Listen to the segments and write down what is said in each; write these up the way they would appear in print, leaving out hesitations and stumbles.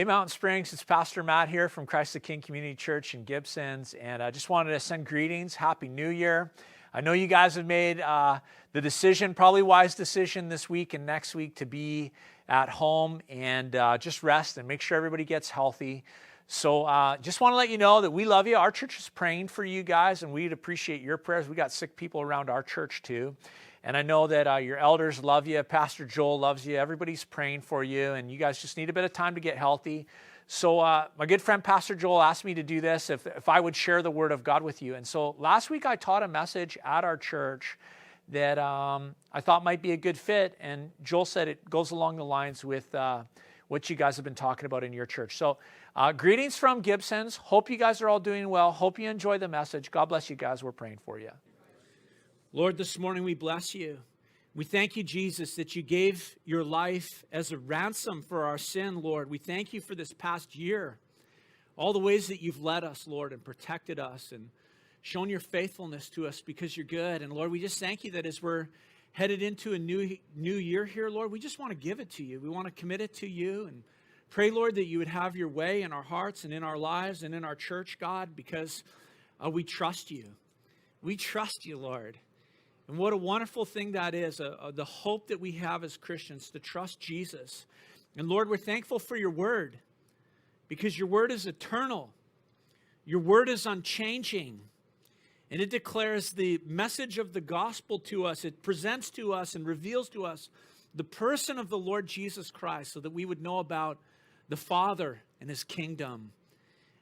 Hey Mountain Springs, it's Pastor Matt here from Christ the King Community Church in Gibsons, and I just wanted to send greetings. Happy New Year. I know you guys have made the decision, probably wise decision this week and next week to be at home and just rest and make sure everybody gets healthy. So just want to let you know that we love you. Our church is praying for you guys, and we'd appreciate your prayers. We got sick people around our church too. And I know that your elders love you. Pastor Joel loves you. Everybody's praying for you, and you guys just need a bit of time to get healthy. So my good friend Pastor Joel asked me to do this, if I would share the Word of God with you. And so last week I taught a message at our church that I thought might be a good fit, and Joel said it goes along the lines with what you guys have been talking about in your church. So greetings from Gibsons. Hope you guys are all doing well. Hope you enjoy the message. God bless you guys. We're praying for you. Lord, this morning we bless you. We thank you, Jesus, that you gave your life as a ransom for our sin, Lord. We thank you for this past year, all the ways that you've led us, Lord, and protected us and shown your faithfulness to us because you're good. And Lord, we just thank you that as we're headed into a new year here, Lord, we just want to give it to you. We want to commit it to you and pray, Lord, that you would have your way in our hearts and in our lives and in our church, God, because we trust you. We trust you, Lord. And what a wonderful thing that is, the hope that we have as Christians to trust Jesus. And Lord, we're thankful for your word because your word is eternal. Your word is unchanging. And it declares the message of the gospel to us. It presents to us and reveals to us the person of the Lord Jesus Christ so that we would know about the Father and his kingdom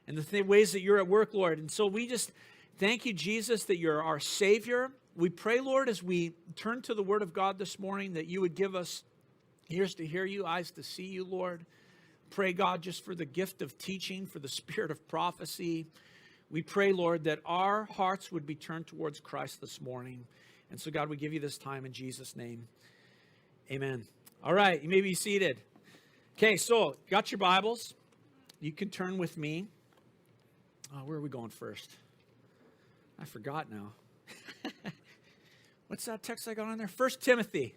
and the ways that you're at work, Lord. And so we just thank you, Jesus, that you're our Savior. We pray, Lord, as we turn to the Word of God this morning, that you would give us ears to hear you, eyes to see you, Lord. Pray, God, just for the gift of teaching, for the spirit of prophecy. We pray, Lord, that our hearts would be turned towards Christ this morning. And so, God, we give you this time in Jesus' name. Amen. All right, you may be seated. Okay, so got your Bibles. You can turn with me. Where are we going first? I forgot now. What's that text I got on there? 1 Timothy.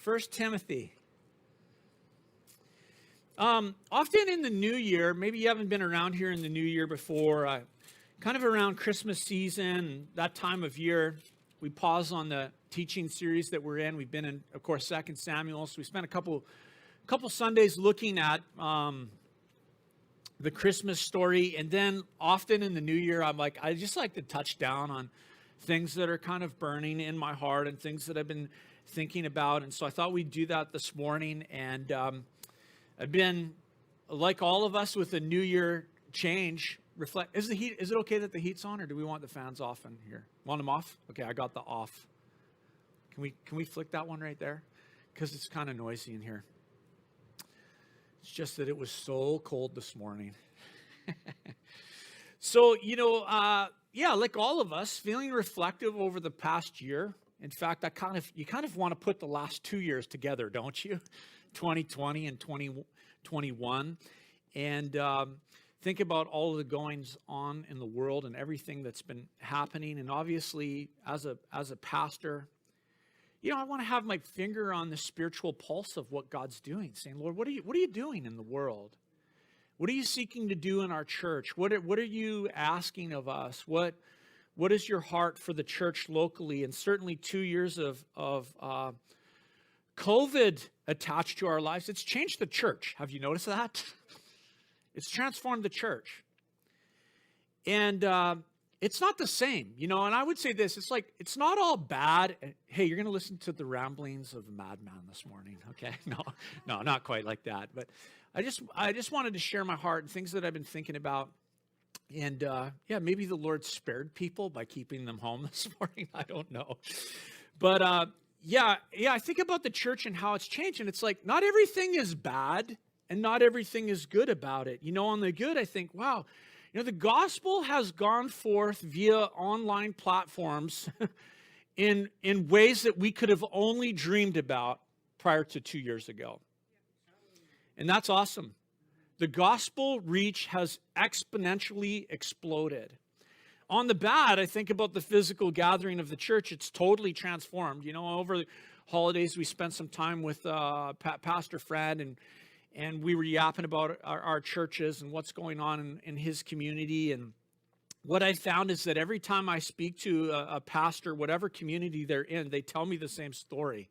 1 Timothy. Often in the new year, maybe you haven't been around here in the new year before, kind of around Christmas season, that time of year, we pause on the teaching series that we're in. We've been in, of course, 2 Samuel. So we spent a couple Sundays looking at the Christmas story. And then often in the new year, I just like to touch down on things that are kind of burning in my heart and things that I've been thinking about. And so I thought we'd do that this morning. And I've been, like all of us with a new year change, reflect. Is it okay that the heat's on, or do we want the fans off in here? Want them off? Okay, I got the off. Can we flick that one right there? Because it's kind of noisy in here. It's just that it was so cold this morning. So, like all of us, feeling reflective over the past year. In fact, you kind of want to put the last 2 years together, don't you? 2020 and 2021. And think about all of the goings on in the world and everything that's been happening. And obviously, as a pastor, I want to have my finger on the spiritual pulse of what God's doing, saying, Lord, what are you doing in the world? What are you seeking to do in our church? What are you asking of us? What is your heart for the church locally? And certainly 2 years of COVID attached to our lives, it's changed the church. Have you noticed that? It's transformed the church. And it's not the same, and I would say this, it's not all bad. Hey, you're going to listen to the ramblings of a madman this morning, okay? No, not quite like that. But I just wanted to share my heart and things that I've been thinking about. And maybe the Lord spared people by keeping them home this morning. I don't know. But I think about the church and how it's changed. And it's like, not everything is bad and not everything is good about it. On the good, I think, wow, the gospel has gone forth via online platforms in ways that we could have only dreamed about prior to 2 years ago. And that's awesome. The gospel reach has exponentially exploded. On the bad, I think about the physical gathering of the church. It's totally transformed. Over the holidays, we spent some time with Pastor Fred, and we were yapping about our churches and what's going on in his community. And what I found is that every time I speak to a pastor, whatever community they're in, they tell me the same story,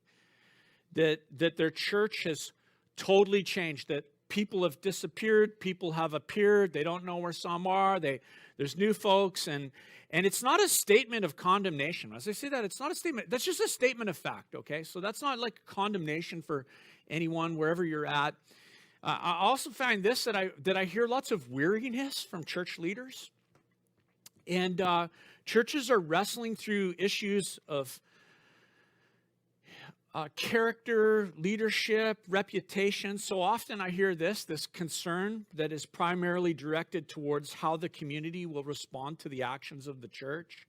that their church has totally changed, that people have disappeared, people have appeared, they don't know where some are, there's new folks, and it's not a statement of condemnation. As I say that, it's not a statement, that's just a statement of fact, okay? So that's not like condemnation for anyone, wherever you're at. I also find this, that I hear lots of weariness from church leaders. And churches are wrestling through issues of character, leadership, reputation. So often I hear this concern that is primarily directed towards how the community will respond to the actions of the church.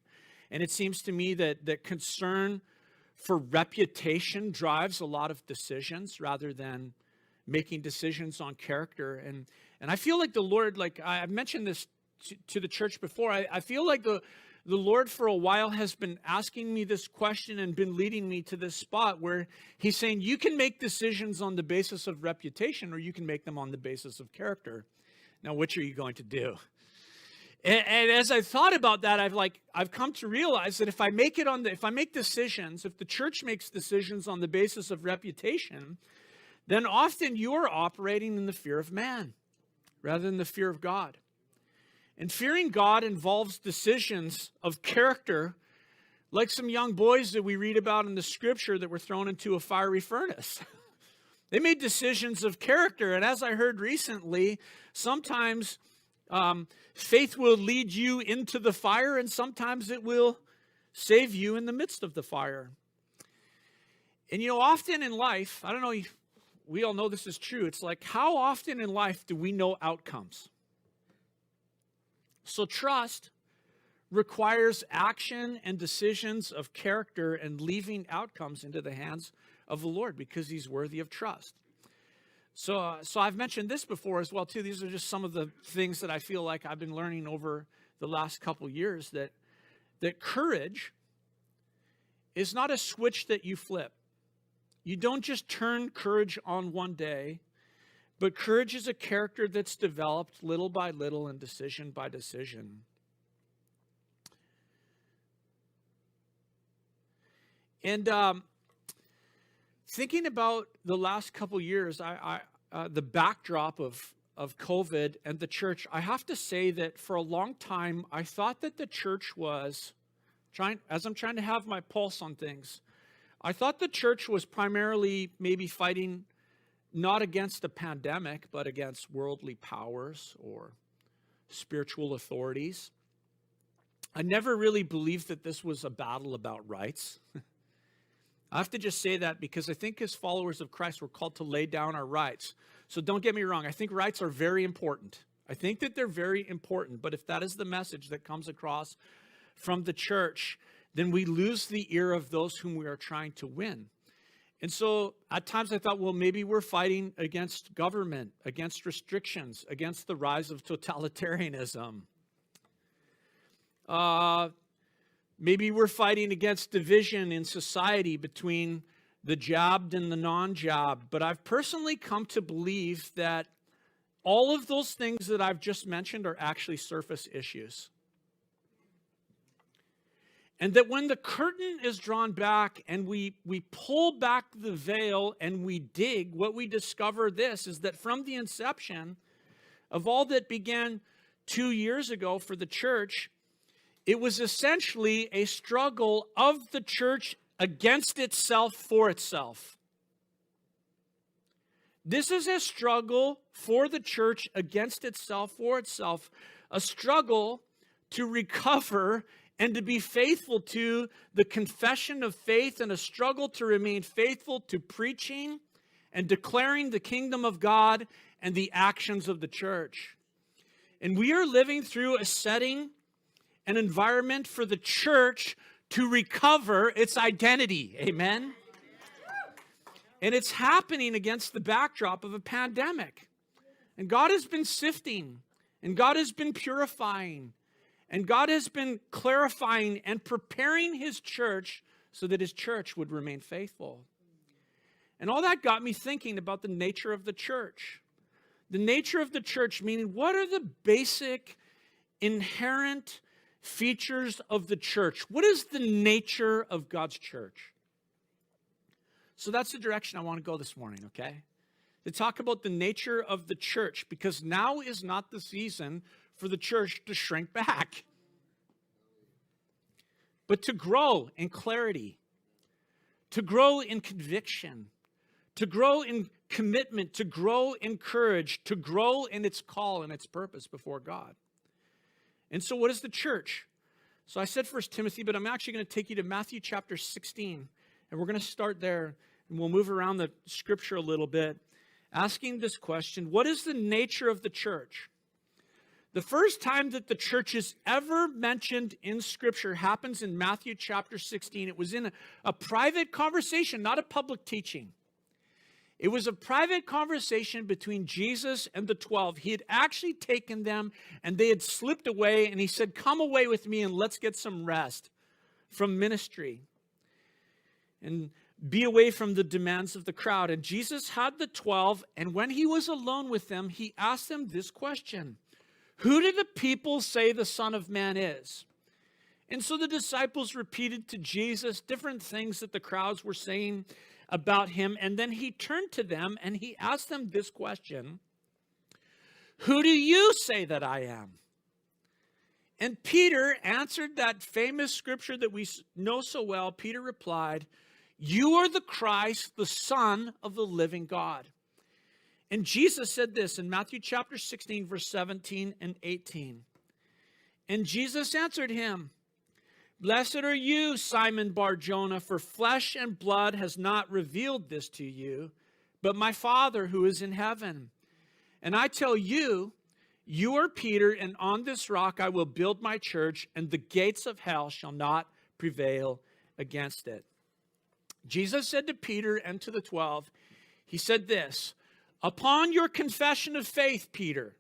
And it seems to me that concern for reputation drives a lot of decisions rather than making decisions on character. And I feel like the Lord, like I've mentioned this to the church before, I feel like the Lord for a while has been asking me this question and been leading me to this spot where he's saying, you can make decisions on the basis of reputation, or you can make them on the basis of character. Now, which are you going to do? And as I thought about that, I've come to realize that if the church makes decisions on the basis of reputation, then often you're operating in the fear of man rather than the fear of God. And fearing God involves decisions of character, like some young boys that we read about in the scripture that were thrown into a fiery furnace. They made decisions of character. And as I heard recently, sometimes faith will lead you into the fire, and sometimes it will save you in the midst of the fire. And often in life, I don't know, we all know this is true. It's like, how often in life do we know outcomes? So trust requires action and decisions of character and leaving outcomes into the hands of the Lord, because he's worthy of trust. So I've mentioned this before as well, too. These are just some of the things that I feel like I've been learning over the last couple years, that courage is not a switch that you flip. You don't just turn courage on one day. But courage is a character that's developed little by little and decision by decision. And thinking about the last couple years, the backdrop of COVID and the church, I have to say that for a long time, I thought that the church was as I'm trying to have my pulse on things, I thought the church was primarily maybe fighting not against a pandemic, but against worldly powers or spiritual authorities. I never really believed that this was a battle about rights. I have to just say that because I think as followers of Christ, we're called to lay down our rights. So don't get me wrong. I think rights are very important. I think that they're very important. But if that is the message that comes across from the church, then we lose the ear of those whom we are trying to win. And so at times I thought, well, maybe we're fighting against government, against restrictions, against the rise of totalitarianism. Maybe we're fighting against division in society between the jabbed and the non-jabbed. But I've personally come to believe that all of those things that I've just mentioned are actually surface issues. And that when the curtain is drawn back and we pull back the veil and we dig, what we discover is that from the inception of all that began 2 years ago for the church, it was essentially a struggle of the church against itself for itself. This is a struggle for the church against itself for itself, a struggle to recover and to be faithful to the confession of faith, and a struggle to remain faithful to preaching and declaring the kingdom of God and the actions of the church. And we are living through a setting, an environment for the church to recover its identity. Amen? And it's happening against the backdrop of a pandemic. And God has been sifting, and God has been purifying, and God has been clarifying and preparing his church so that his church would remain faithful. And all that got me thinking about the nature of the church. The nature of the church, meaning what are the basic, inherent features of the church? What is the nature of God's church? So that's the direction I want to go this morning, okay? To talk about the nature of the church, because now is not the season for the church to shrink back, but to grow in clarity, to grow in conviction, to grow in commitment, to grow in courage, to grow in its call and its purpose before God. And so what is the church? So I said 1 Timothy, but I'm actually going to take you to Matthew chapter 16, and we're going to start there, and we'll move around the scripture a little bit, asking this question: what is the nature of the church? The first time that the church is ever mentioned in Scripture happens in Matthew chapter 16. It was in a private conversation, not a public teaching. It was a private conversation between Jesus and the 12. He had actually taken them and they had slipped away, and he said, "Come away with me and let's get some rest from ministry and be away from the demands of the crowd." And Jesus had the 12, and when he was alone with them, he asked them this question: "Who do the people say the Son of Man is?" And so the disciples repeated to Jesus different things that the crowds were saying about him. And then he turned to them and he asked them this question: "Who do you say that I am?" And Peter answered that famous scripture that we know so well. Peter replied, "You are the Christ, the Son of the living God." And Jesus said this in Matthew chapter 16, verse 17 and 18. And Jesus answered him, "Blessed are you, Simon Bar-Jonah, for flesh and blood has not revealed this to you, but my Father who is in heaven. And I tell you, you are Peter, and on this rock I will build my church, and the gates of hell shall not prevail against it." Jesus said to Peter and to the 12, he said this: "Upon your confession of faith, Peter,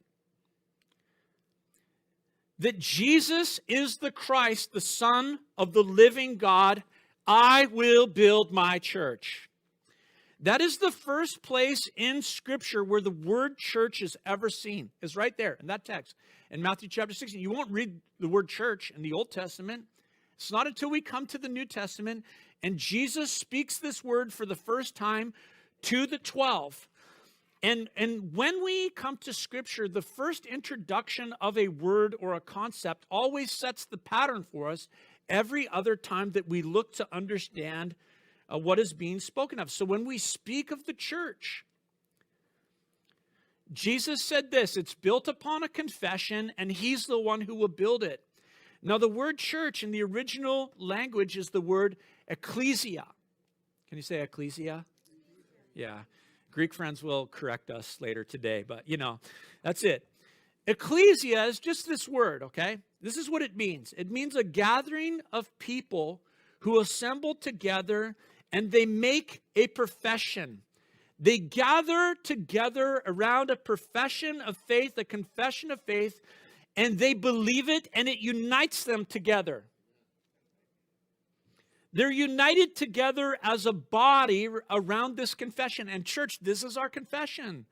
that Jesus is the Christ, the Son of the living God, I will build my church." That is the first place in Scripture where the word church is ever seen. It's right there in that text. In Matthew chapter 16, you won't read the word church in the Old Testament. It's not until we come to the New Testament and Jesus speaks this word for the first time to the 12. And when we come to Scripture, the first introduction of a word or a concept always sets the pattern for us every other time that we look to understand what is being spoken of. So when we speak of the church, Jesus said this: it's built upon a confession, and he's the one who will build it. Now, the word church in the original language is the word ecclesia. Can you say ecclesia? Yeah. Greek friends will correct us later today, but that's it. Ecclesia is just this word, okay? This is what it means. It means a gathering of people who assemble together and they make a profession. They gather together around a profession of faith, a confession of faith, and they believe it, and it unites them together. They're united together as a body around this confession. And church, this is our confession: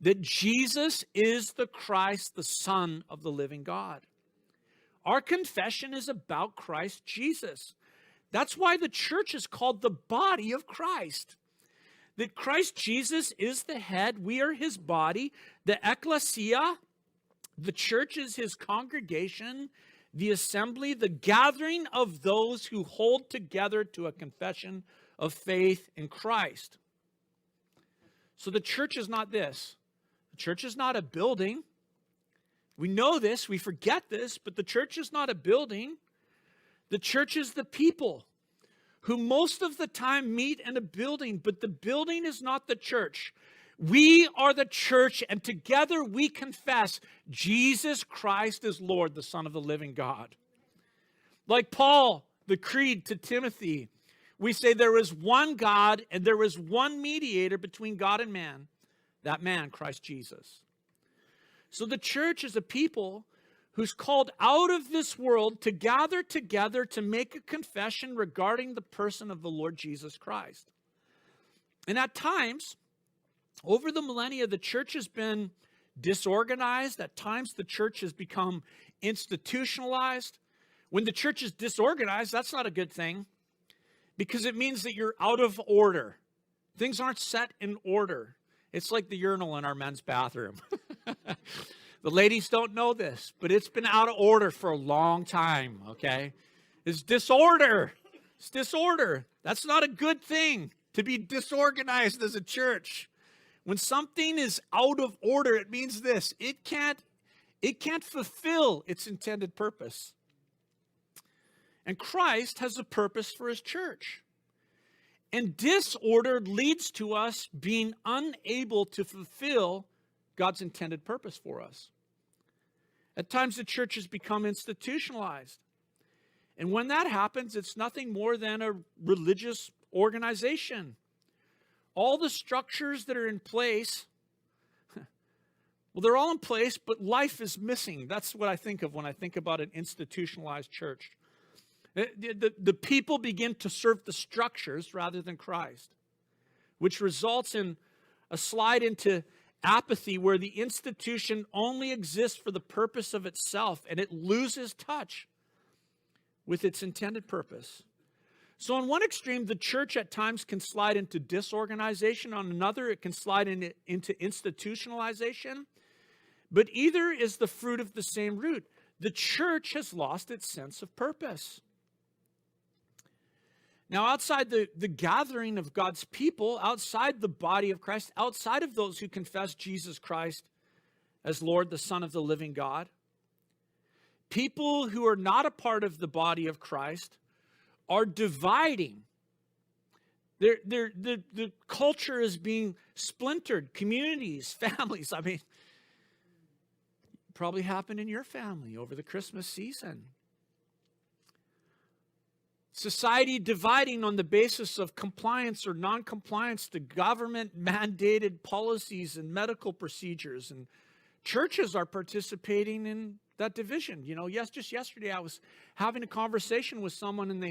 that Jesus is the Christ, the Son of the living God. Our confession is about Christ Jesus. That's why the church is called the body of Christ. That Christ Jesus is the head, we are his body. The ecclesia, the church, is his congregation, the assembly, the gathering of those who hold together to a confession of faith in Christ. So the church is not this. The church is not a building. We know this, we forget this, but the church is not a building. The church is the people who most of the time meet in a building, but the building is not the church. We are the church, and together we confess Jesus Christ is Lord, the Son of the living God. Like Paul, the creed to Timothy, we say there is one God and there is one mediator between God and man, that man, Christ Jesus. So the church is a people who's called out of this world to gather together to make a confession regarding the person of the Lord Jesus Christ. And at times, over the millennia, the church has been disorganized. At times, the church has become institutionalized. When the church is disorganized, that's not a good thing because it means that you're out of order. Things aren't set in order. It's like the urinal in our men's bathroom. The ladies don't know this, but it's been out of order for a long time, okay? It's disorder. It's disorder. That's not a good thing, to be disorganized as a church. When something is out of order, it means this: it can't fulfill its intended purpose. And Christ has a purpose for his church. And disorder leads to us being unable to fulfill God's intended purpose for us. At times, the church has become institutionalized. And when that happens, it's nothing more than a religious organization. All the structures that are in place, well, they're all in place, but life is missing. That's what I think of when I think about an institutionalized church. The people begin to serve the structures rather than Christ, which results in a slide into apathy where the institution only exists for the purpose of itself and it loses touch with its intended purpose. So on one extreme, the church at times can slide into disorganization. On another, it can slide into institutionalization. But either is the fruit of the same root. The church has lost its sense of purpose. Now, outside the gathering of God's people, outside the body of Christ, outside of those who confess Jesus Christ as Lord, the Son of the living God, people who are not a part of the body of Christ are dividing. The culture is being splintered. Communities, families. I mean, probably happened in your family over the Christmas season. Society dividing on the basis of compliance or non-compliance to government-mandated policies and medical procedures. And churches are participating in that division. You know, just yesterday I was having a conversation with someone and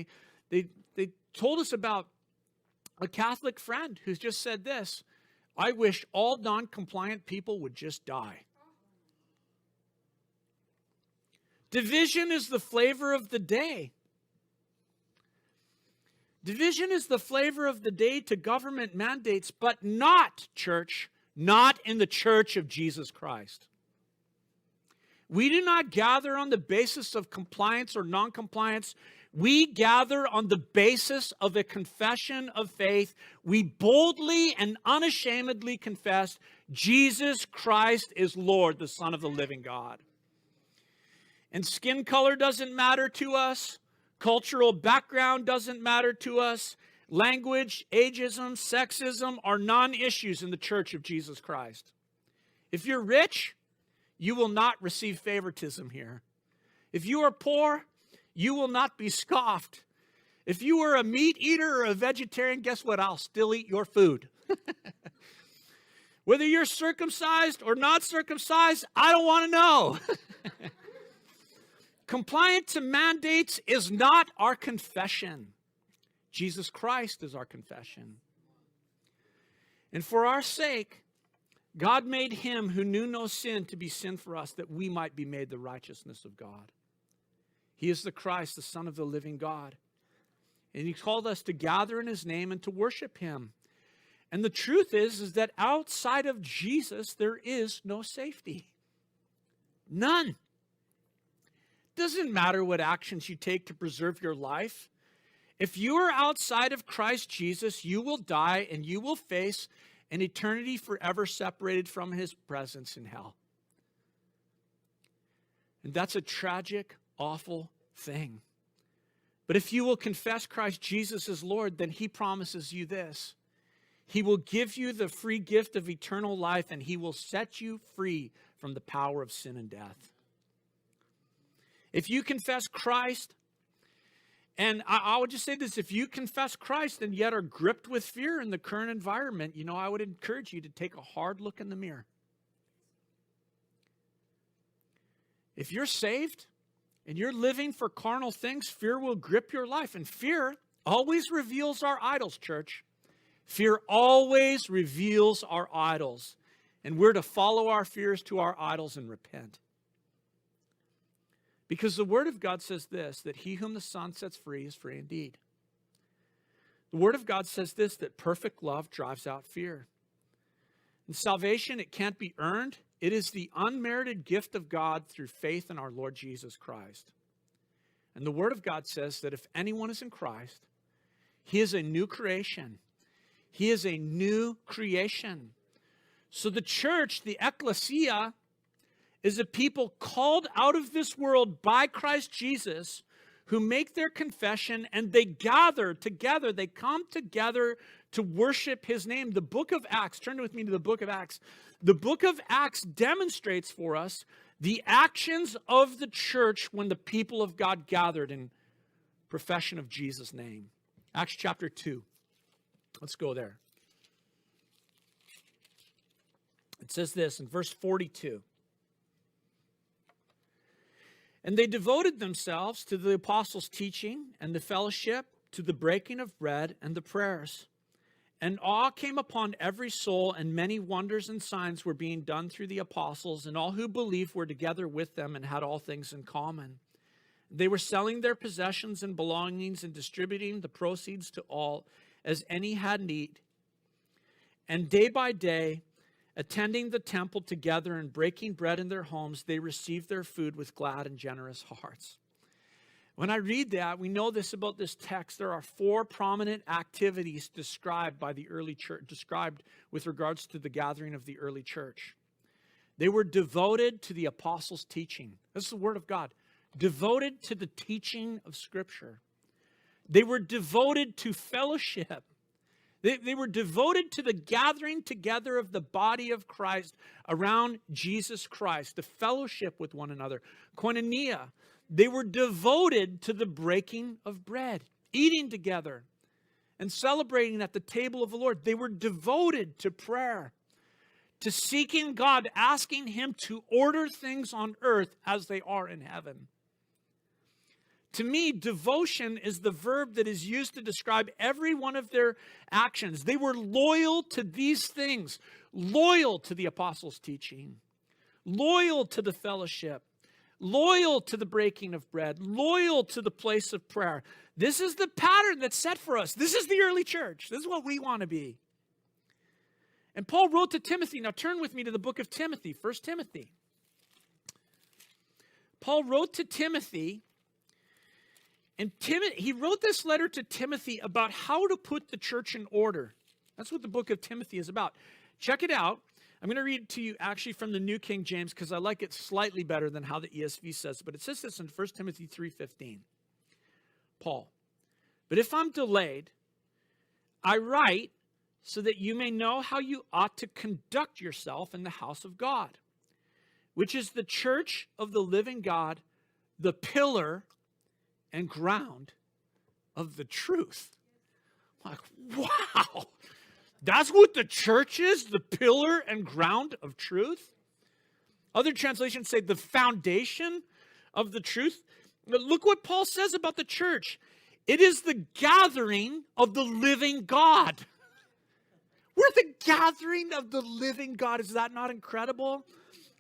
they told us about a Catholic friend who's just said this: I wish all non-compliant people would just die. Division is the flavor of the day. Division is the flavor of the day to government mandates, but not, church, not in the church of Jesus Christ. We do not gather on the basis of compliance or non-compliance. We gather on the basis of a confession of faith. We boldly and unashamedly confess Jesus Christ is Lord, the Son of the living God. And skin color doesn't matter to us. Cultural background doesn't matter to us. Language, ageism, sexism are non-issues in the church of Jesus Christ. If you're rich, you will not receive favoritism here. If you are poor, you will not be scoffed. If you are a meat eater or a vegetarian, guess what? I'll still eat your food. Whether you're circumcised or not circumcised, I don't want to know. Compliance to mandates is not our confession. Jesus Christ is our confession. And for our sake, God made him who knew no sin to be sin for us, that we might be made the righteousness of God. He is the Christ, the Son of the living God. And he called us to gather in his name and to worship him. And the truth is that outside of Jesus, there is no safety. None. Doesn't matter what actions you take to preserve your life. If you are outside of Christ Jesus, you will die and you will face an eternity forever separated from his presence in hell. And that's a tragic, awful thing. But if you will confess Christ Jesus as Lord, then he promises you this: he will give you the free gift of eternal life, and he will set you free from the power of sin and death. If you confess Christ, and I would just say this: if you confess Christ and yet are gripped with fear in the current environment, I would encourage you to take a hard look in the mirror. If you're saved and you're living for carnal things, fear will grip your life. And fear always reveals our idols, church. Fear always reveals our idols. And we're to follow our fears to our idols and repent. Because the Word of God says this, that he whom the Son sets free is free indeed. The Word of God says this, that perfect love drives out fear. And salvation, it can't be earned. It is the unmerited gift of God through faith in our Lord Jesus Christ. And the Word of God says that if anyone is in Christ, he is a new creation. He is a new creation. So the church, the ecclesia, is a people called out of this world by Christ Jesus who make their confession and they gather together. They come together to worship his name. The book of Acts, turn with me to the book of Acts. The book of Acts demonstrates for us the actions of the church when the people of God gathered in profession of Jesus' name. Acts chapter 2. Let's go there. It says this in verse 42. And they devoted themselves to the apostles' teaching and the fellowship, to the breaking of bread and the prayers. And awe came upon every soul, and many wonders and signs were being done through the apostles, and all who believed were together with them and had all things in common. They were selling their possessions and belongings and distributing the proceeds to all as any had need. And day by day, attending the temple together and breaking bread in their homes, they received their food with glad and generous hearts. When I read that, we know this about this text. There are 4 prominent activities described by the early church, described with regards to the gathering of the early church. They were devoted to the apostles' teaching. This is the word of God. Devoted to the teaching of Scripture. They were devoted to fellowship. They were devoted to the gathering together of the body of Christ around Jesus Christ, the fellowship with one another. Koinonia. They were devoted to the breaking of bread, eating together, and celebrating at the table of the Lord. They were devoted to prayer, to seeking God, asking him to order things on earth as they are in heaven. To me, devotion is the verb that is used to describe every one of their actions. They were loyal to these things, loyal to the apostles' teaching, loyal to the fellowship, loyal to the breaking of bread, loyal to the place of prayer. This is the pattern that's set for us. This is the early church. This is what we want to be. And Paul wrote to Timothy. Now turn with me to the book of Timothy, 1 Timothy. Paul wrote to Timothy, and he wrote this letter to Timothy about how to put the church in order. That's what the book of Timothy is about. Check it out. I'm going to read to you actually from the New King James because I like it slightly better than how the ESV says. But it says this in 1 Timothy 3:15. Paul, but if I'm delayed, I write so that you may know how you ought to conduct yourself in the house of God, which is the church of the living God, the pillar and ground of the truth. I'm like, wow. That's what the church is, the pillar and ground of truth. Other translations say the foundation of the truth. But look what Paul says about the church. It is the gathering of the living God. We're the gathering of the living God. Is that not incredible?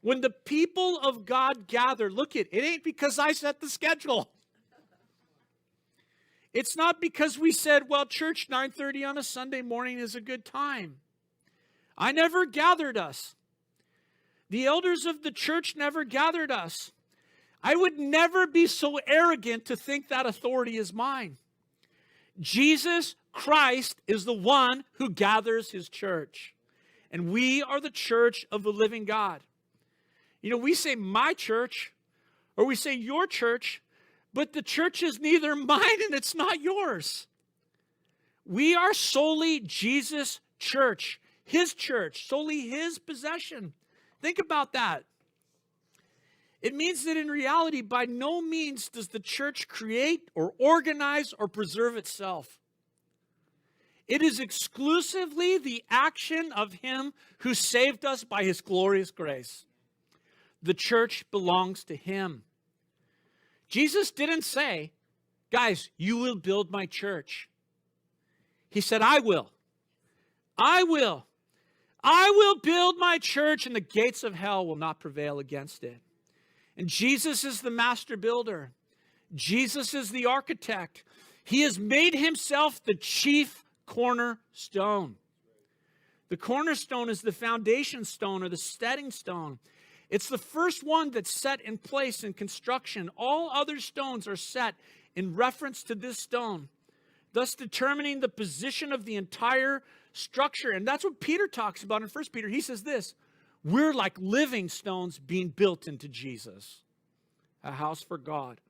When the people of God gather, look it ain't because I set the schedule. It's not because we said, well, church 9:30 on a Sunday morning is a good time. I never gathered us. The elders of the church never gathered us. I would never be so arrogant to think that authority is mine. Jesus Christ is the one who gathers his church. And we are the church of the living God. You know, we say my church, or we say your church, but the church is neither mine and it's not yours. We are solely Jesus' church, solely his possession. Think about that. It means that in reality, by no means does the church create or organize or preserve itself. It is exclusively the action of him who saved us by his glorious grace. The church belongs to him. Jesus didn't say, guys, you will build my church. He said, I will. I will. I will build my church, and the gates of hell will not prevail against it. And Jesus is the master builder. Jesus is the architect. He has made himself the chief cornerstone. The cornerstone is the foundation stone or the setting stone. It's the first one that's set in place in construction. All other stones are set in reference to this stone, thus determining the position of the entire structure. And that's what Peter talks about in 1 Peter. He says this, we're like living stones being built into Jesus, a house for God.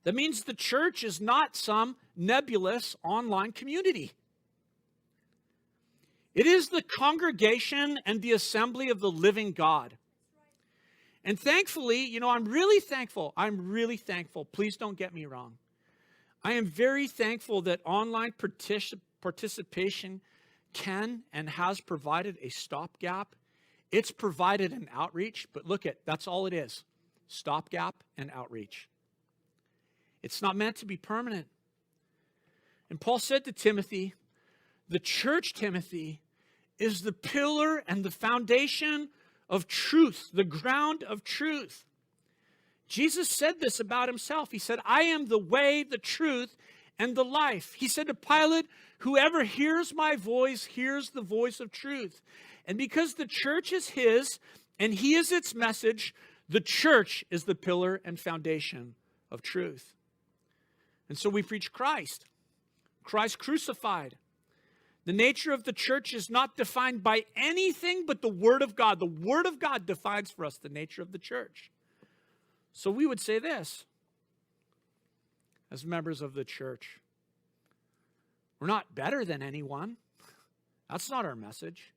That means the church is not some nebulous online community. It is the congregation and the assembly of the living God. And thankfully, I'm really thankful. Please don't get me wrong. I am very thankful that online participation can and has provided a stopgap. It's provided an outreach, but that's all it is. Stopgap and outreach. It's not meant to be permanent. And Paul said to Timothy, the church, Timothy, is the pillar and the foundation of truth, the ground of truth. Jesus said this about himself. He said, I am the way, the truth, and the life. He said to Pilate, whoever hears my voice hears the voice of truth. And because the church is his and he is its message, the church is the pillar and foundation of truth. And so we preach Christ crucified. The nature of the church is not defined by anything but the Word of God. The Word of God defines for us the nature of the church. So we would say this, as members of the church, we're not better than anyone. That's not our message.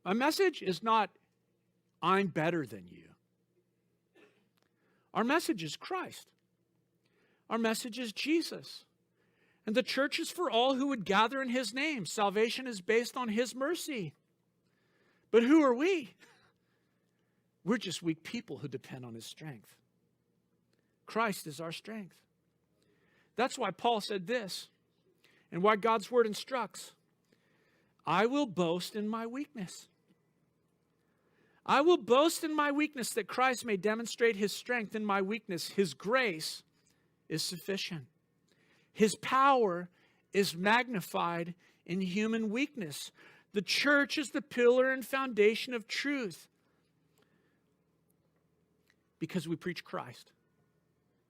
Our message is not, I'm better than you. Our message is Christ. Our message is Jesus. And the church is for all who would gather in his name. Salvation is based on his mercy. But who are we? We're just weak people who depend on his strength. Christ is our strength. That's why Paul said this, and why God's word instructs. I will boast in my weakness. I will boast in my weakness that Christ may demonstrate his strength in my weakness. His grace is sufficient. His power is magnified in human weakness. The church is the pillar and foundation of truth because we preach Christ,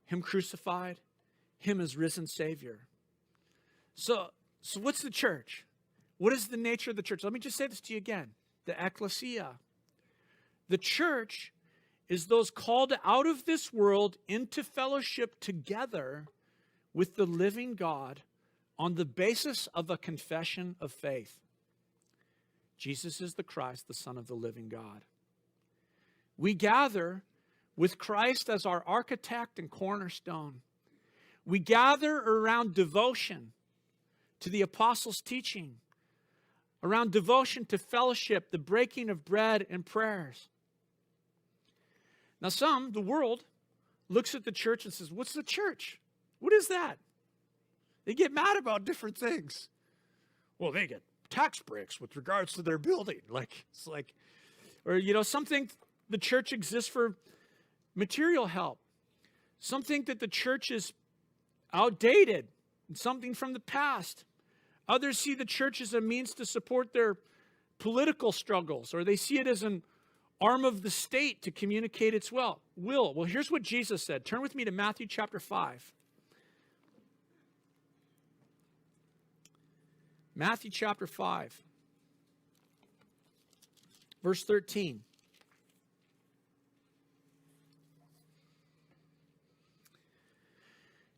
him crucified, him as risen Savior. So what's the church? What is the nature of the church? Let me just say this to you again. The ecclesia. The church is those called out of this world into fellowship together with the living God on the basis of a confession of faith. Jesus is the Christ, the Son of the living God. We gather with Christ as our architect and cornerstone. We gather around devotion to the apostles' teaching, around devotion to fellowship, the breaking of bread and prayers. Now the world, looks at the church and says, what's the church? What is that? They get mad about different things. Well, they get tax breaks with regards to their building. Some think the church exists for material help. Some think that the church is outdated and something from the past. Others see the church as a means to support their political struggles, or they see it as an arm of the state to communicate its will. Well, here's what Jesus said. Turn with me to Matthew chapter 5. Matthew chapter 5, verse 13.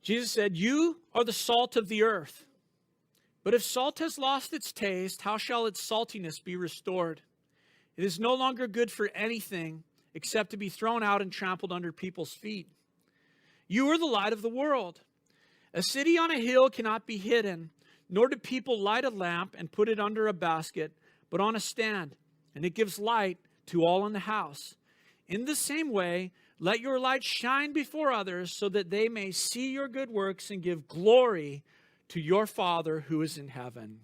Jesus said, you are the salt of the earth. But if salt has lost its taste, how shall its saltiness be restored? It is no longer good for anything except to be thrown out and trampled under people's feet. You are the light of the world. A city on a hill cannot be hidden, nor do people light a lamp and put it under a basket, but on a stand, and it gives light to all in the house. In the same way, let your light shine before others so that they may see your good works and give glory to your Father who is in heaven.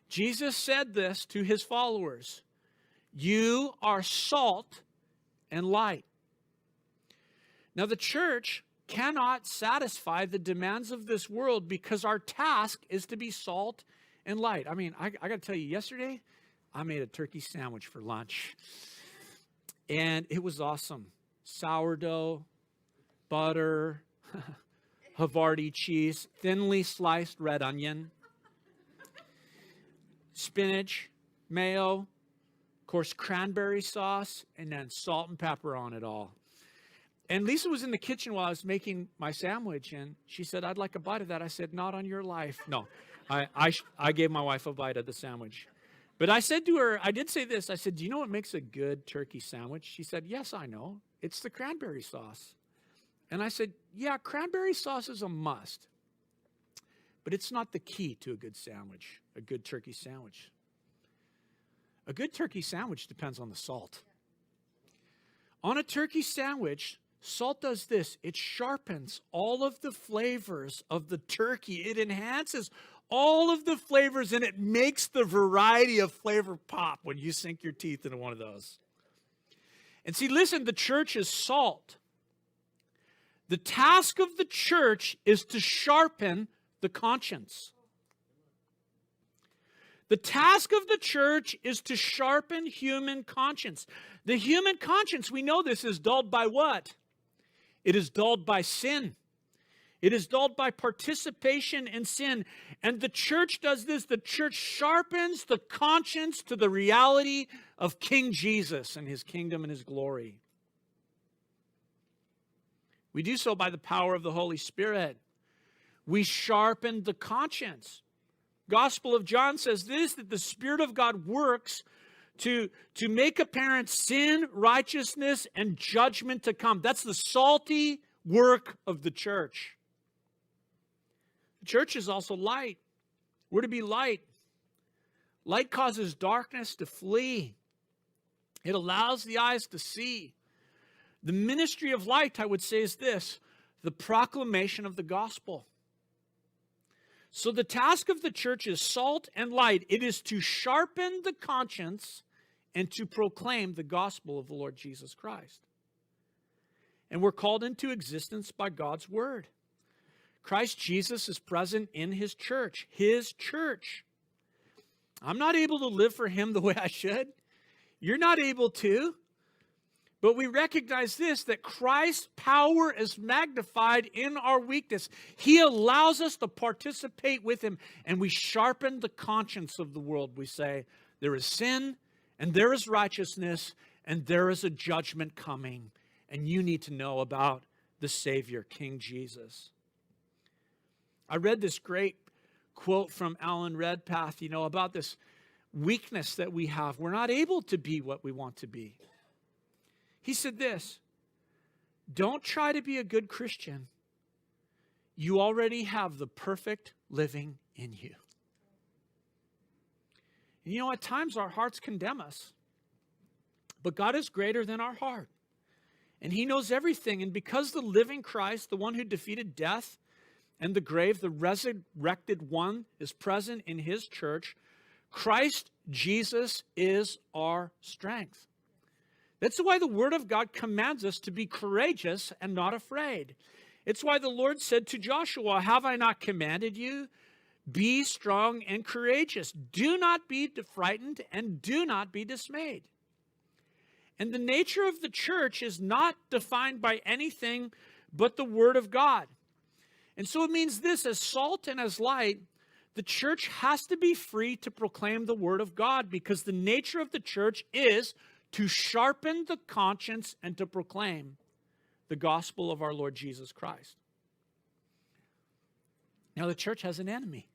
Jesus said this to his followers. You are salt and light. Now, the church cannot satisfy the demands of this world because our task is to be salt and light. I mean, I got to tell you, yesterday, I made a turkey sandwich for lunch. And it was awesome. Sourdough, butter, Havarti cheese, thinly sliced red onion, spinach, mayo, of course, cranberry sauce, and then salt and pepper on it all. And Lisa was in the kitchen while I was making my sandwich, and she said, I'd like a bite of that. I said, not on your life. No, I gave my wife a bite of the sandwich. But I said to her, I did say this. I said, do you know what makes a good turkey sandwich? She said, yes, I know. It's the cranberry sauce. And I said, yeah, cranberry sauce is a must. But it's not the key to a good sandwich, a good turkey sandwich. A good turkey sandwich depends on the salt. On a turkey sandwich, salt does this. It sharpens all of the flavors of the turkey. It enhances all of the flavors, and it makes the variety of flavor pop when you sink your teeth into one of those. And see, listen, the church is salt. The task of the church is to sharpen the conscience. The task of the church is to sharpen human conscience. The human conscience, we know this, is dulled by what? It is dulled by sin. It is dulled by participation in sin. And the church does this. The church sharpens the conscience to the reality of King Jesus and his kingdom and his glory. We do so by the power of the Holy Spirit. We sharpen the conscience. Gospel of John says this, that the Spirit of God works to make apparent sin, righteousness, and judgment to come. That's the salty work of the church. The church is also light. We're to be light. Light causes darkness to flee. It allows the eyes to see. The ministry of light, I would say, is this, the proclamation of the gospel. So the task of the church is salt and light. It is to sharpen the conscience and to proclaim the gospel of the Lord Jesus Christ. And we're called into existence by God's word. Christ Jesus is present in his church. His church. I'm not able to live for him the way I should. You're not able to. But we recognize this, that Christ's power is magnified in our weakness. He allows us to participate with him, and we sharpen the conscience of the world. We say, there is sin, and there is righteousness, and there is a judgment coming, and you need to know about the Savior, King Jesus. I read this great quote from Alan Redpath, about this weakness that we have. We're not able to be what we want to be. He said this, don't try to be a good Christian. You already have the perfect living in you. And at times our hearts condemn us. But God is greater than our heart. And he knows everything. And because the living Christ, the one who defeated death and the grave, the resurrected one, is present in his church, Christ Jesus is our strength. That's why the Word of God commands us to be courageous and not afraid. It's why the Lord said to Joshua, have I not commanded you? Be strong and courageous. Do not be frightened and do not be dismayed. And the nature of the church is not defined by anything but the Word of God. And so it means this, as salt and as light, the church has to be free to proclaim the Word of God, because the nature of the church is to sharpen the conscience and to proclaim the gospel of our Lord Jesus Christ. Now, the church has an enemy.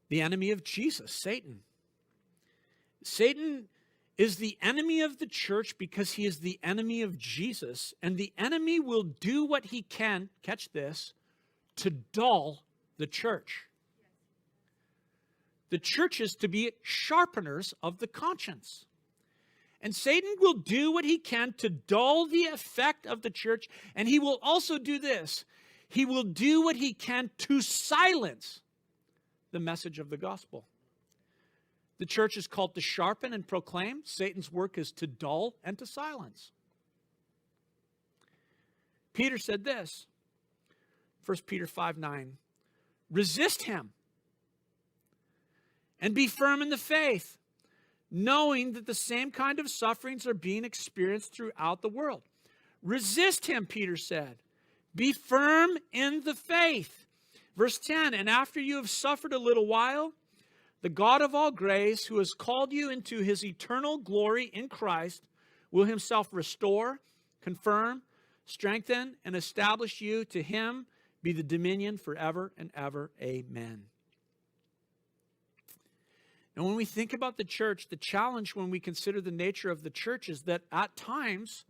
The enemy of Jesus, Satan. Satan is the enemy of the church because he is the enemy of Jesus, and the enemy will do what he can, catch this, to dull the church. The church is to be sharpeners of the conscience. And Satan will do what he can to dull the effect of the church, and he will also do this. He will do what he can to silence the message of the gospel. The church is called to sharpen and proclaim. Satan's work is to dull and to silence. Peter said this, 1 Peter 5:9, resist him and be firm in the faith, knowing that the same kind of sufferings are being experienced throughout the world. Resist him, Peter said. Be firm in the faith. Verse 10, and after you have suffered a little while, the God of all grace, who has called you into his eternal glory in Christ, will himself restore, confirm, strengthen, and establish you. To him be the dominion forever and ever. Amen. And when we think about the church, the challenge when we consider the nature of the church is that at times,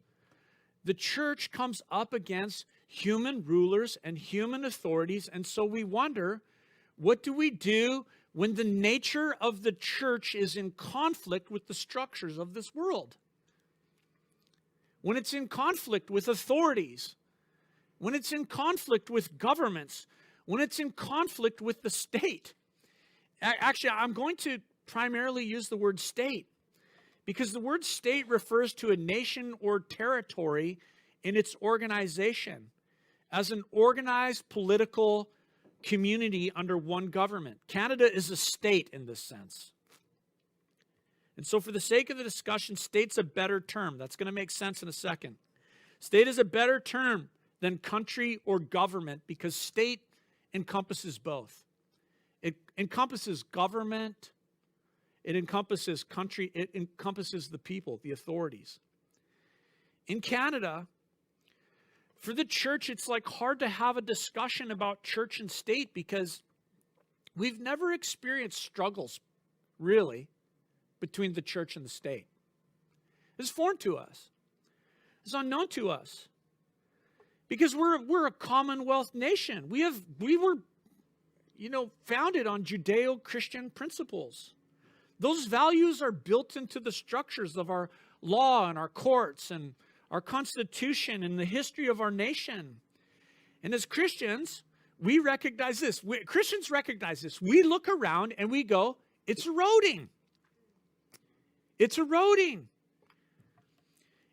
the church comes up against human rulers and human authorities. And so we wonder, what do we do when the nature of the church is in conflict with the structures of this world? When it's in conflict with authorities, when it's in conflict with governments, when it's in conflict with the state. Actually, I'm going to primarily use the word state, because the word state refers to a nation or territory in its organization as an organized political community under one government. Canada is a state in this sense. And so for the sake of the discussion, state's a better term. That's going to make sense in a second. State is a better term than country or government because state encompasses both. It encompasses government, it encompasses country, it encompasses the people, the authorities. In Canada, for the church, it's like hard to have a discussion about church and state because we've never experienced struggles, really, between the church and the state. It's foreign to us. It's unknown to us. Because we're a Commonwealth nation. We were founded on Judeo-Christian principles. Those values are built into the structures of our law and our courts and our Constitution and the history of our nation. And as Christians, we recognize this. Christians recognize this. We look around and we go, it's eroding. It's eroding.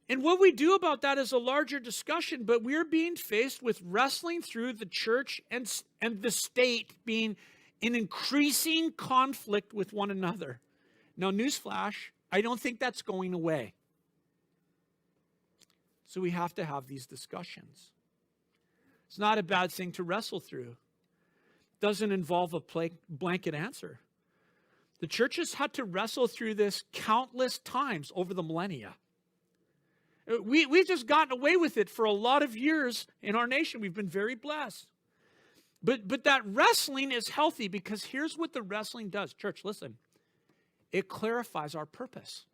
And what we do about that is a larger discussion, but we're being faced with wrestling through the church and the state being in increasing conflict with one another. Now, newsflash, I don't think that's going away. So we have to have these discussions. It's not a bad thing to wrestle through. It doesn't involve a blanket answer. The church has had to wrestle through this countless times over the millennia. We've just gotten away with it for a lot of years in our nation. We've been very blessed. But that wrestling is healthy because here's what the wrestling does. Church, listen. It clarifies our purpose.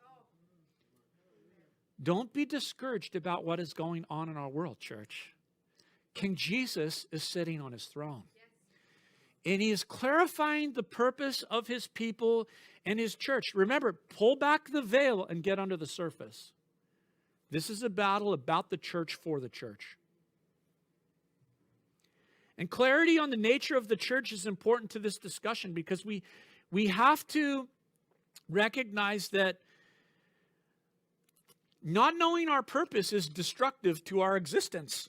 Don't be discouraged about what is going on in our world, church. King Jesus is sitting on his throne. And he is clarifying the purpose of his people and his church. Remember, pull back the veil and get under the surface. This is a battle about the church for the church. And clarity on the nature of the church is important to this discussion because we have to recognize that not knowing our purpose is destructive to our existence.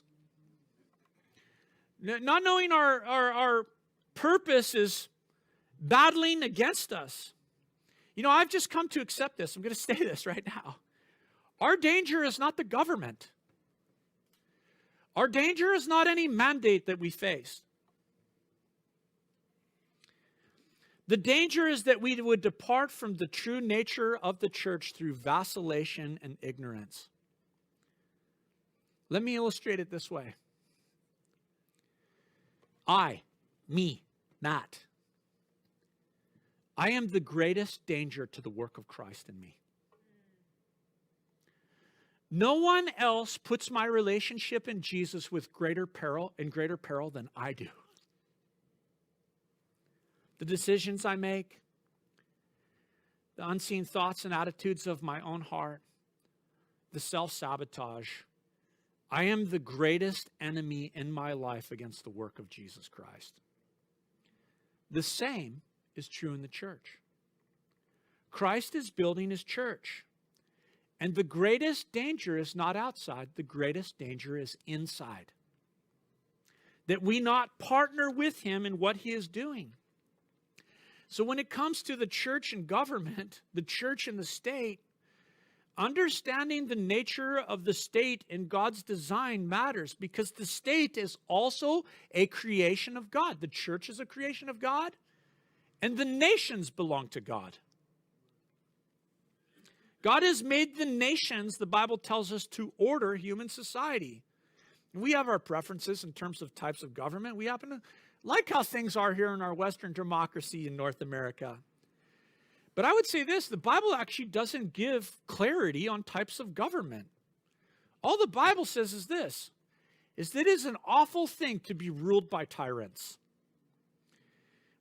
Not knowing our purpose is battling against us. I've just come to accept this. I'm going to say this right now. Our danger is not the government. Our danger is not any mandate that we face. The danger is that we would depart from the true nature of the church through vacillation and ignorance. Let me illustrate it this way. Matt, I am the greatest danger to the work of Christ in me. No one else puts my relationship in Jesus with greater peril than I do. The decisions I make, the unseen thoughts and attitudes of my own heart, the self-sabotage. I am the greatest enemy in my life against the work of Jesus Christ. The same is true in the church. Christ is building his church. And the greatest danger is not outside. The greatest danger is inside. That we not partner with him in what he is doing. So when it comes to the church and government, the church and the state, understanding the nature of the state in God's design matters, because the state is also a creation of God. The church is a creation of God, and the nations belong to God. God has made the nations, the Bible tells us, to order human society. We have our preferences in terms of types of government. We happen to like how things are here in our Western democracy in North America. But I would say this, the Bible actually doesn't give clarity on types of government. All the Bible says is this, is that it is an awful thing to be ruled by tyrants.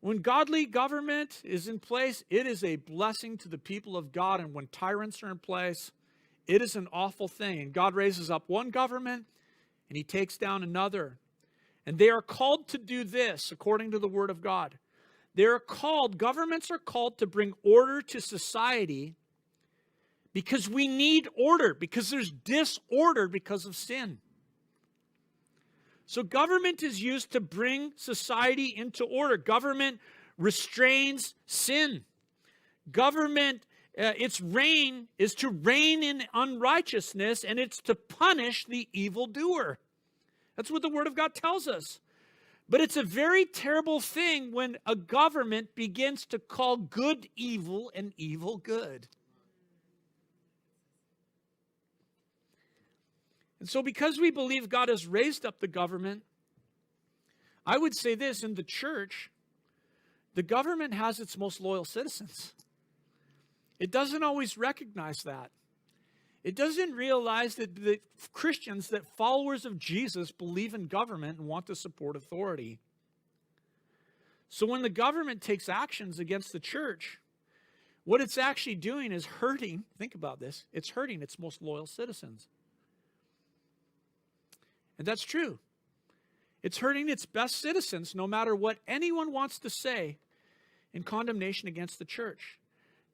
When godly government is in place, it is a blessing to the people of God. And when tyrants are in place, it is an awful thing. And God raises up one government and he takes down another. And they are called to do this according to the word of God. Governments are called to bring order to society because we need order, because there's disorder because of sin. So government is used to bring society into order. Government restrains sin. Government, its reign is to reign in unrighteousness, and it's to punish the evildoer. That's what the Word of God tells us. But it's a very terrible thing when a government begins to call good evil and evil good. And so because we believe God has raised up the government, I would say this, in the church, the government has its most loyal citizens. It doesn't always recognize that. It doesn't realize that Christians, that followers of Jesus, believe in government and want to support authority. So when the government takes actions against the church, what it's actually doing is hurting, think about this, it's hurting its most loyal citizens. And that's true. It's hurting its best citizens, no matter what anyone wants to say in condemnation against the church.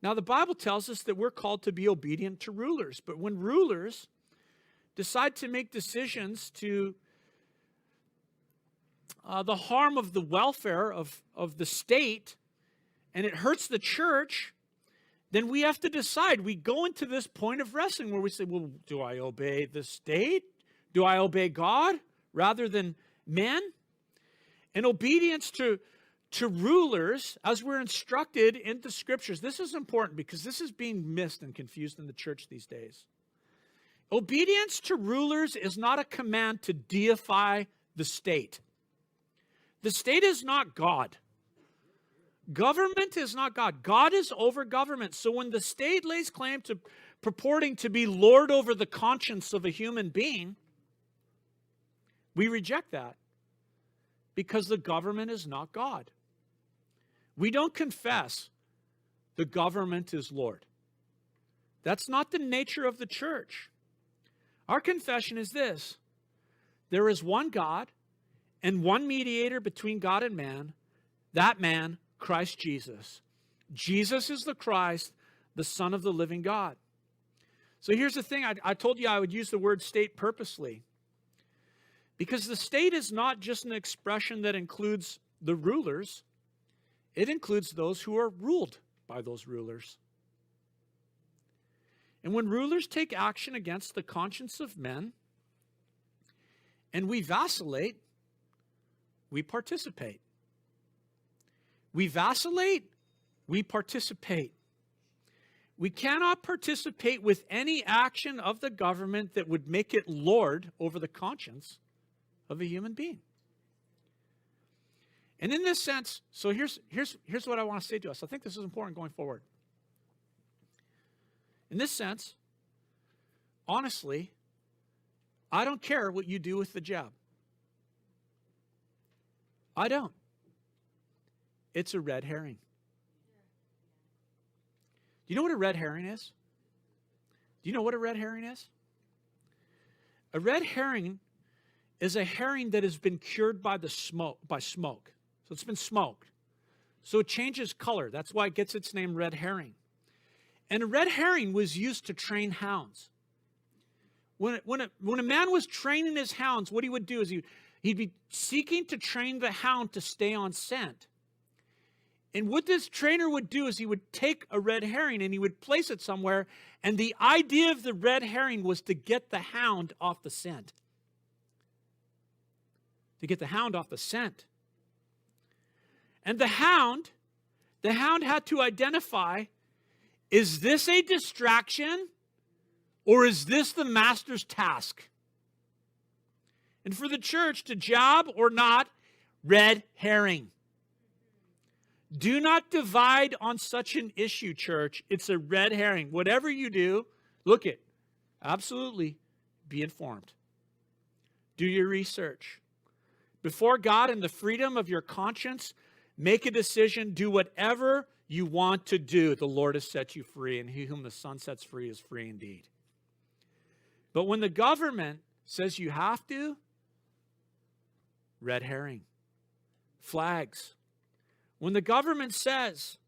Now, the Bible tells us that we're called to be obedient to rulers. But when rulers decide to make decisions to the harm of the welfare of the state, and it hurts the church, then we have to decide. We go into this point of wrestling where we say, well, do I obey the state? Do I obey God rather than men? And obedience to rulers, as we're instructed in the scriptures, this is important because this is being missed and confused in the church these days. Obedience to rulers is not a command to deify the state. The state is not God. Government is not God. God is over government. So when the state lays claim to purporting to be Lord over the conscience of a human being, we reject that because the government is not God. We don't confess the government is Lord. That's not the nature of the church. Our confession is this: there is one God and one mediator between God and man, that man, Christ Jesus. Jesus is the Christ, the Son of the living God. So here's the thing. I told you I would use the word state purposely, because the state is not just an expression that includes the rulers. It includes those who are ruled by those rulers. And when rulers take action against the conscience of men, and we vacillate, we participate. We vacillate, we participate. We cannot participate with any action of the government that would make it Lord over the conscience of a human being. And in this sense, so here's what I want to say to us. I think this is important going forward. In this sense, honestly, I don't care what you do with the jab. I don't. It's a red herring. Do you know what a red herring is? Do you know what a red herring is? A red herring is a herring that has been cured by smoke. So it's been smoked. So it changes color. That's why it gets its name red herring. And a red herring was used to train hounds. When a man was training his hounds, what he would do is he'd be seeking to train the hound to stay on scent. And what this trainer would do is he would take a red herring and he would place it somewhere. And the idea of the red herring was to get the hound off the scent. To get the hound off the scent. And the hound had to identify, is this a distraction or is this the master's task? And for the church to job or not, red herring. Do not divide on such an issue, church. It's a red herring. Whatever you do, look it. Absolutely be informed. Do your research. Before God and the freedom of your conscience, make a decision. Do whatever you want to do. The Lord has set you free, and he whom the Son sets free is free indeed. But when the government says you have to, red herring. Flags. When the government says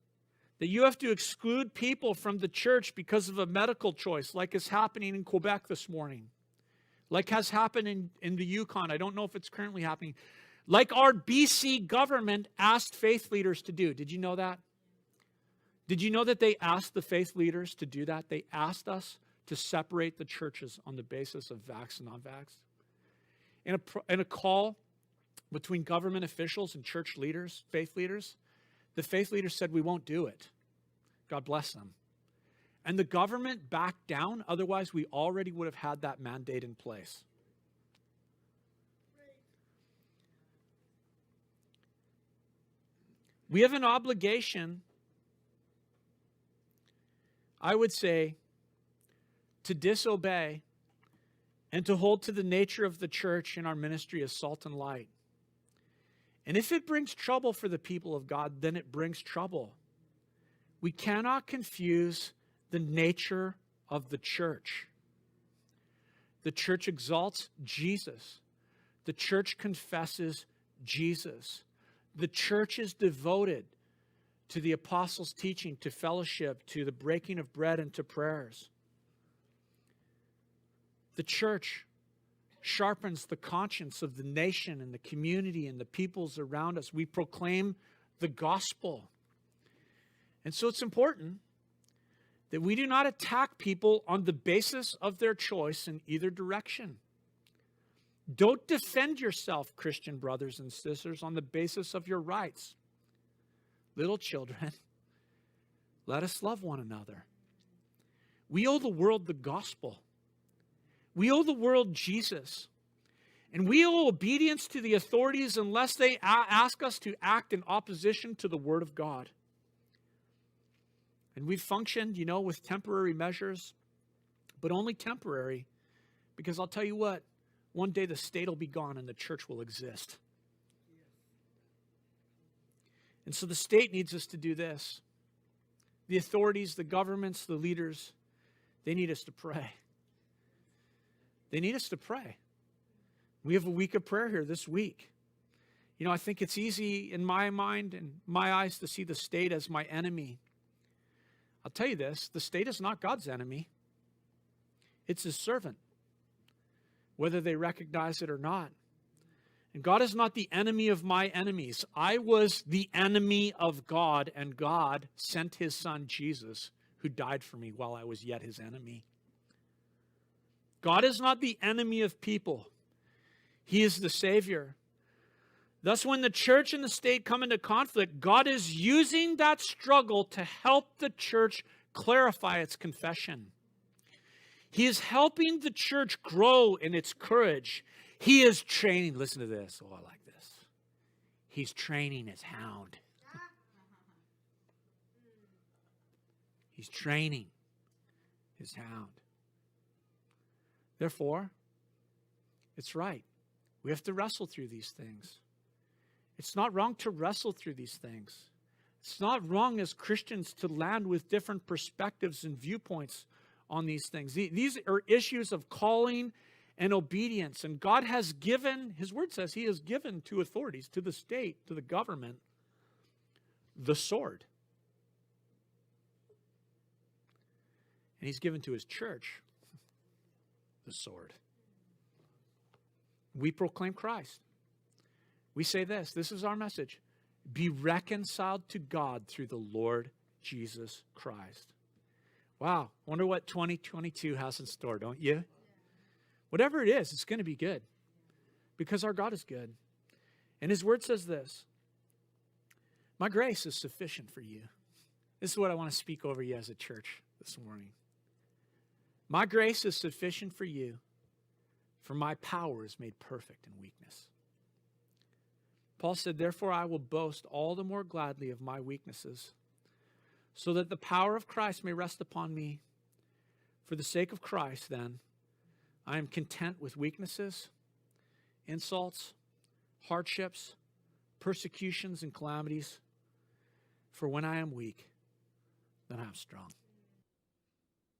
that you have to exclude people from the church because of a medical choice, like is happening in Quebec this morning, like has happened in the Yukon, I don't know if it's currently happening, like our BC government asked faith leaders to do. Did you know that? Did you know that they asked the faith leaders to do that? They asked us to separate the churches on the basis of vax and non-vax. In a call between government officials and church leaders, faith leaders, the faith leaders said, we won't do it. God bless them. And the government backed down. Otherwise, we already would have had that mandate in place. We have an obligation, I would say, to disobey and to hold to the nature of the church in our ministry as salt and light. And if it brings trouble for the people of God, then it brings trouble. We cannot confuse the nature of the church. The church exalts Jesus. The church confesses Jesus. The church is devoted to the apostles' teaching, to fellowship, to the breaking of bread, and to prayers. The church sharpens the conscience of the nation and the community and the peoples around us. We proclaim the gospel. And so it's important that we do not attack people on the basis of their choice in either direction. Don't defend yourself, Christian brothers and sisters, on the basis of your rights. Little children, let us love one another. We owe the world the gospel. We owe the world Jesus. And we owe obedience to the authorities unless they ask us to act in opposition to the Word of God. And we've functioned, with temporary measures, but only temporary. Because I'll tell you what, one day the state will be gone and the church will exist. And so the state needs us to do this. The authorities, the governments, the leaders, they need us to pray. They need us to pray. We have a week of prayer here this week. I think it's easy in my mind and my eyes to see the state as my enemy. I'll tell you this, the state is not God's enemy. It's his servant, whether they recognize it or not. And God is not the enemy of my enemies. I was the enemy of God, and God sent his son Jesus, who died for me while I was yet his enemy. God is not the enemy of people. He is the Savior. Thus, when the church and the state come into conflict, God is using that struggle to help the church clarify its confession. He is helping the church grow in its courage. He is training, listen to this, I like this. He's training his hound. He's training his hound. Therefore, it's right. We have to wrestle through these things. It's not wrong to wrestle through these things. It's not wrong as Christians to land with different perspectives and viewpoints on these things. These are issues of calling and obedience. And God has given, his word says, he has given to authorities, to the state, to the government, the sword. And he's given to his church the sword. We proclaim Christ. We say this is our message. Be reconciled to God through the Lord Jesus Christ. Wow, wonder what 2022 has in store, don't you? Whatever it is, it's going to be good because our God is good. And his word says this, my grace is sufficient for you. This is what I want to speak over you as a church this morning. My grace is sufficient for you, for my power is made perfect in weakness. Paul said, therefore I will boast all the more gladly of my weaknesses, so that the power of Christ may rest upon me. For the sake of Christ, then, I am content with weaknesses, insults, hardships, persecutions, and calamities. For when I am weak, then I am strong.